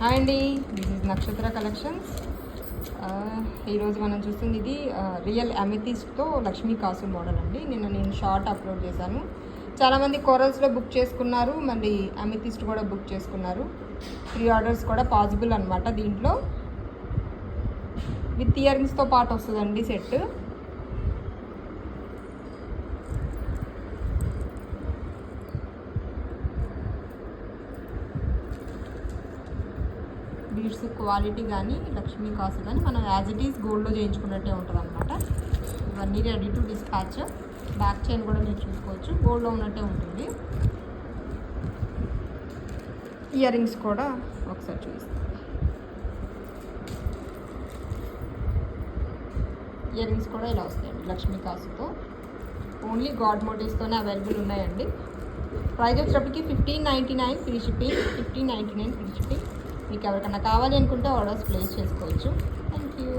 Hi అండి, this is నక్షత్ర collections. ఈరోజు మనం చూస్తుంది ఇది రియల్ అమెథిస్ట్తో లక్ష్మీ కాసు మోడల్ అండి. నేను షార్ట్ అప్లోడ్ చేశాను. చాలామంది కోరల్స్లో బుక్ చేసుకున్నారు, మళ్ళీ అమెథిస్ట్ కూడా బుక్ చేసుకున్నారు. ప్రీ ఆర్డర్స్ కూడా పాసిబుల్ అనమాట. దీంట్లో విత్ ఇయర్ రింగ్స్తో పాటు వస్తుందండి సెట్. బీడ్స్ క్వాలిటీ కానీ లక్ష్మీ కాసు కానీ మనం యాజ్ ఇట్ ఈస్ గోల్డ్లో చేయించుకున్నట్టే ఉంటుంది అనమాట. ఇవన్నీ ready to dispatch. Back chain కూడా మీరు చూసుకోవచ్చు, గోల్డ్లో ఉన్నట్టే ఉంటుంది. ఇయర్ రింగ్స్ కూడా ఒకసారి చూపిస్తాను. ఇయర్ రింగ్స్ కూడా ఇలా వస్తాయండి లక్ష్మీ కాసుతో. ఓన్లీ గాడ్ మోటివ్స్తోనే అవైలబుల్ ఉన్నాయండి. ప్రైస్ వచ్చేటప్పటికి 1599 ఫ్రీ షిప్పింగ్. 1599 free shipping. మీకు ఎవరికైనా కావాలి అనుకుంటే ఆర్డర్స్ ప్లేస్ చేసుకోవచ్చు. Thank you.